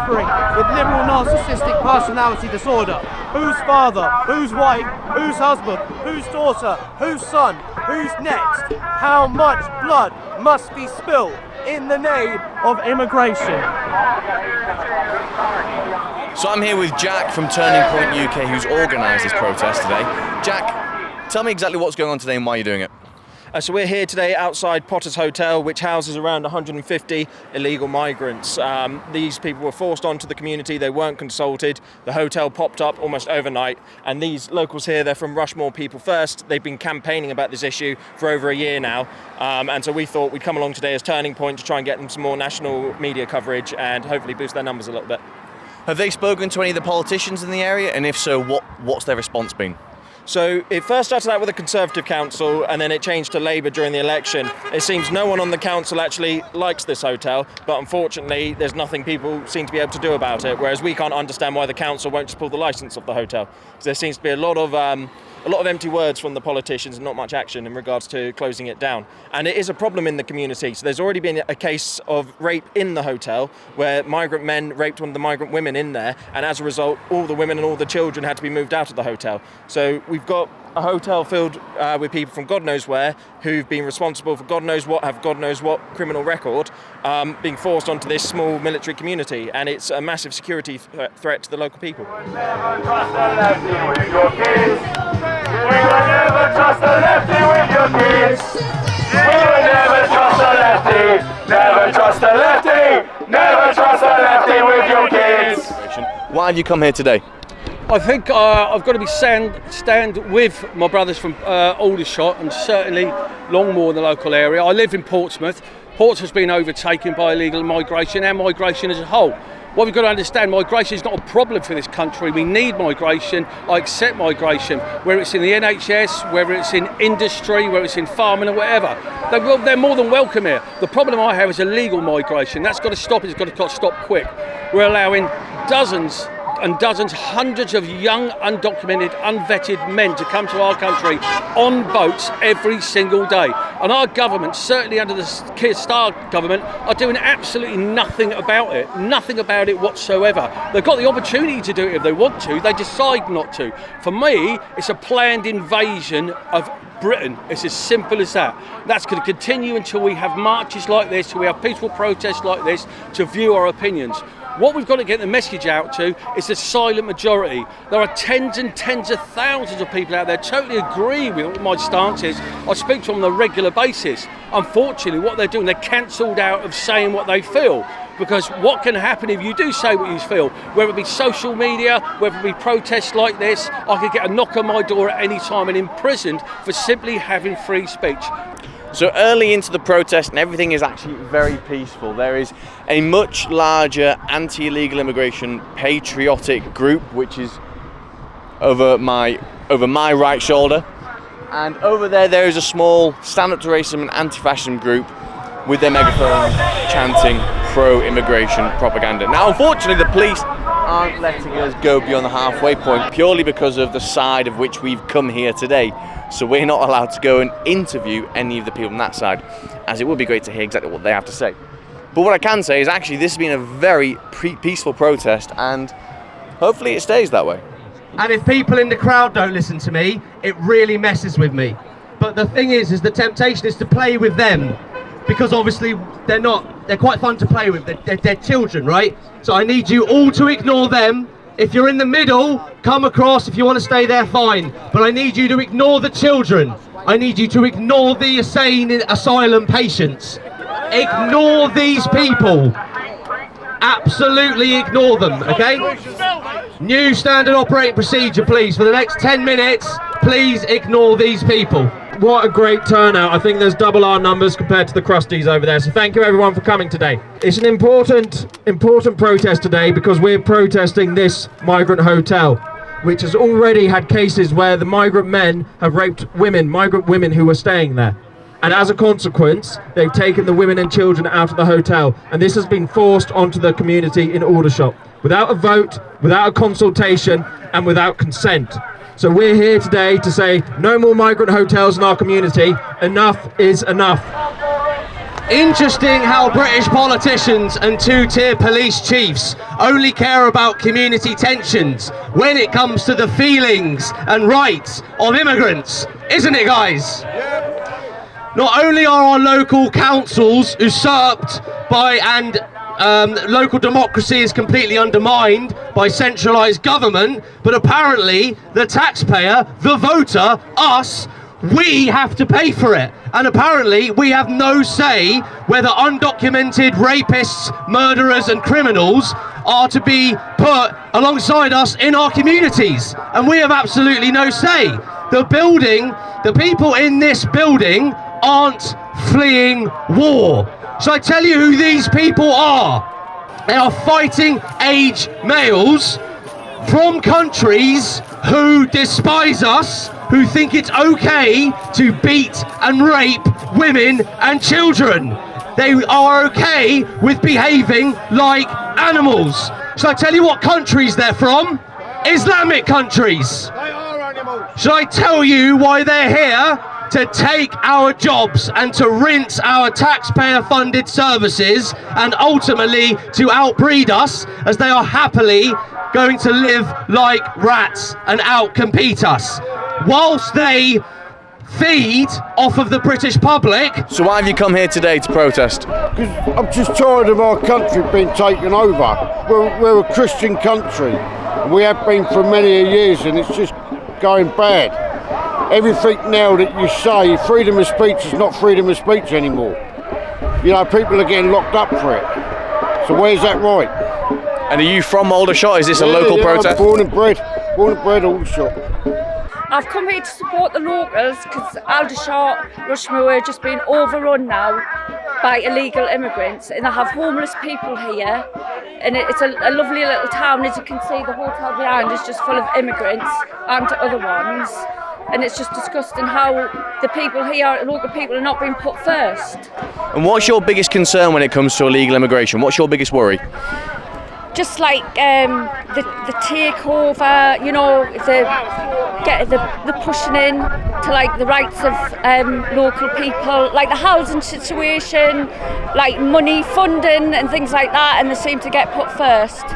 suffering with liberal narcissistic personality disorder? Whose father? Whose wife? Whose husband? Whose daughter? Whose son? Who's next? How much blood must be spilled in the name of immigration? So I'm here with Jack from Turning Point UK, who's organised this protest today. Jack, tell me exactly what's going on today and why you're doing it. So we're here today outside Potter's Hotel, which houses around 150 illegal migrants. These people were forced onto the community, they weren't consulted, the hotel popped up almost overnight, and these locals here, they're from Rushmore People First, they've been campaigning about this issue for over a year now, and so we thought we'd come along today as Turning Point to try and get them some more national media coverage and hopefully boost their numbers a little bit. Have they spoken to any of the politicians in the area, and if so, what's their response been? So it first started out with a Conservative council and then it changed to Labour during the election. It seems no one on the council actually likes this hotel, but unfortunately there's nothing people seem to be able to do about it, whereas we can't understand why the council won't just pull the licence off the hotel. Because there seems to be a lot of empty words from the politicians and not much action in regards to closing it down. And it is a problem in the community. So there's already been a case of rape in the hotel where migrant men raped one of the migrant women in there, and as a result all the women and all the children had to be moved out of the hotel. So we've got a hotel filled with people from God knows where who've been responsible for God knows what, have God knows what criminal record, being forced onto this small military community, and it's a massive security threat to the local people. Never trust the lefty with your kids. We will never trust the lefty with your kids. We will never trust the lefty. Never trust the lefty. Never trust the lefty with your kids. Why have you come here today? I think I've got to be stand with my brothers from Aldershot and certainly Longmoor in the local area. I live in Portsmouth. Portsmouth's been overtaken by illegal migration and migration as a whole. What we've got to understand, migration is not a problem for this country. We need migration. I accept migration, whether it's in the NHS, whether it's in industry, whether it's in farming or whatever. They're more than welcome here. The problem I have is illegal migration. That's got to stop. It's got to stop quick. We're allowing dozens and dozens, hundreds of young, undocumented, unvetted men to come to our country on boats every single day. And our government, certainly under the Keir Starmer government, are doing absolutely nothing about it. Nothing about it whatsoever. They've got the opportunity to do it if they want to. They decide not to. For me, it's a planned invasion of Britain. It's as simple as that. That's going to continue until we have marches like this, till we have peaceful protests like this to view our opinions. What we've got to get the message out to is the silent majority. There are tens and tens of thousands of people out there totally agree with what my stance is. I speak to them on a regular basis. Unfortunately, what they're doing, they're cancelled out of saying what they feel. Because what can happen if you do say what you feel, whether it be social media, whether it be protests like this, I could get a knock on my door at any time and imprisoned for simply having free speech. So early into the protest, and everything is actually very peaceful. There is a much larger anti-illegal immigration patriotic group, which is over my right shoulder, and over there is a small stand up to racism and anti-fascism group with their megaphones chanting pro-immigration propaganda. Now, unfortunately, the police aren't letting us go beyond the halfway point purely because of the side of which we've come here today. So we're not allowed to go and interview any of the people on that side, as it would be great to hear exactly what they have to say. But what I can say is actually this has been a very peaceful protest, and hopefully it stays that way. And if people in the crowd don't listen to me, it really messes with me. But the thing is the temptation is to play with them, because obviously they're quite fun to play with. They're children, right? So I need you all to ignore them. If you're in the middle, come across. If you want to stay there, fine. But I need you to ignore the children. I need you to ignore the insane asylum patients. Ignore these people. Absolutely ignore them, okay? New standard operating procedure, please. For the next 10 minutes, please ignore these people. What a great turnout. I think there's double our numbers compared to the crusties over there. So thank you everyone for coming today. It's an important protest today because we're protesting this migrant hotel, which has already had cases where the migrant men have raped migrant women who were staying there. And as a consequence, they've taken the women and children out of the hotel. And this has been forced onto the community in Aldershot, without a vote, without a consultation, and without consent. So we're here today to say no more migrant hotels in our community. Enough is enough. Interesting how British politicians and two-tier police chiefs only care about community tensions when it comes to the feelings and rights of immigrants, isn't it, guys? Not only are our local councils usurped by and local democracy is completely undermined by centralised government, but apparently the taxpayer, the voter, us, we have to pay for it. And apparently we have no say whether undocumented rapists, murderers and criminals are to be put alongside us in our communities. And we have absolutely no say. The people in this building aren't fleeing war. Shall I tell you who these people are? They are fighting age males from countries who despise us, who think it's okay to beat and rape women and children. They are okay with behaving like animals. Shall I tell you what countries they're from? Islamic countries. They are animals. Shall I tell you why they're here? To take our jobs and to rinse our taxpayer-funded services and ultimately to outbreed us, as they are happily going to live like rats and outcompete us, whilst they feed off of the British public. So why have you come here today to protest? Because I'm just tired of our country being taken over. We're a Christian country, and we have been for many years, and it's just going bad. Everything now that you say, freedom of speech is not freedom of speech anymore. You know, people are getting locked up for it. So where's that right? And are you from Aldershot? Is this a local protest? I'm born and bred Aldershot. I've come here to support the locals because Aldershot, Rushmore are just being overrun now by illegal immigrants, and they have homeless people here, and it's a lovely little town. As you can see, the hotel behind is just full of immigrants and other ones. And it's just disgusting how the people here, local people, are not being put first. And what's your biggest concern when it comes to illegal immigration? What's your biggest worry? Just like the takeover, you know, if the pushing in to like the rights of local people, like the housing situation, like money funding and things like that, and they seem to get put first.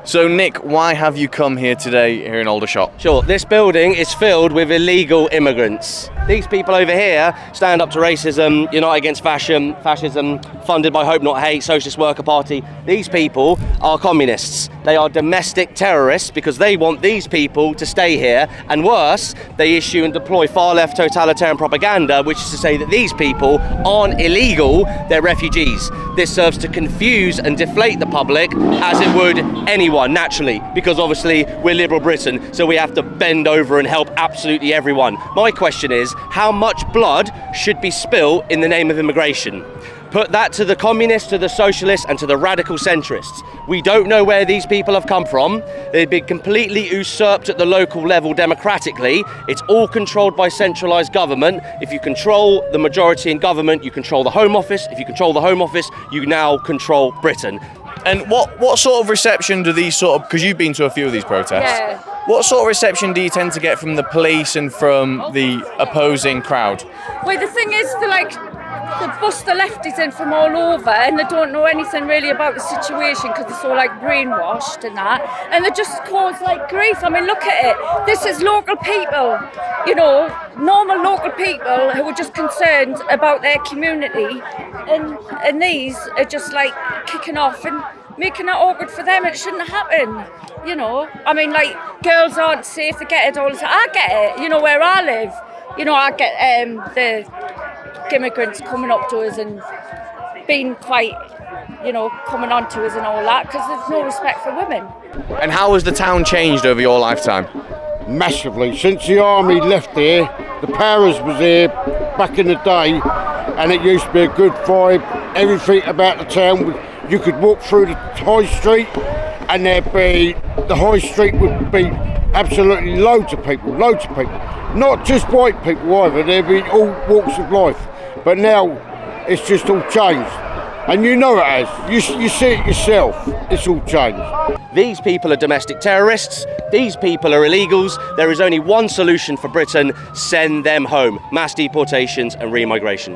So Nick, why have you come here today here in Aldershot? Sure, this building is filled with illegal immigrants. These people over here stand up to racism, unite against fascism, funded by Hope Not Hate, Socialist Worker Party. These people are communists. They are domestic terrorists because they want these people to stay here, and worse, they issue and deploy far-left totalitarian propaganda, which is to say that these people aren't illegal, they're refugees. This serves to confuse and deflate the public, as it would anyone, naturally, because obviously we're liberal Britain, so we have to bend over and help absolutely everyone. My question is, how much blood should be spilled in the name of immigration? Put that to the communists, to the socialists and to the radical centrists. We don't know where these people have come from. They've been completely usurped at the local level democratically. It's all controlled by centralised government. If you control the majority in government, you control the Home Office. If you control the Home Office, you now control Britain. And what sort of reception do these because you've been to a few of these protests. Yeah. What sort of reception do you tend to get from the police and from the opposing crowd? Well, the thing is, they bust the lefties in from all over, and they don't know anything really about the situation because they're so like brainwashed and that, and they just cause like grief. I mean, look at it. This is local people, you know, normal local people who are just concerned about their community, and these are just like kicking off and making it awkward for them. It shouldn't happen, you know. I mean, like, girls aren't safe, they get it all the time. I get it, you know, where I live. You know, I get the immigrants coming up to us and being quite, you know, coming on to us and all that, because there's no respect for women. And how has the town changed over your lifetime? Massively. Since the army left here, the Powers was here back in the day, and it used to be a good vibe. Everything about the town, you could walk through the high street and the high street would be absolutely loads of people. Not just white people either, there'd be all walks of life. But now it's just all changed. And you know it has. You see it yourself. It's all changed. These people are domestic terrorists. These people are illegals. There is only one solution for Britain: send them home. Mass deportations and remigration.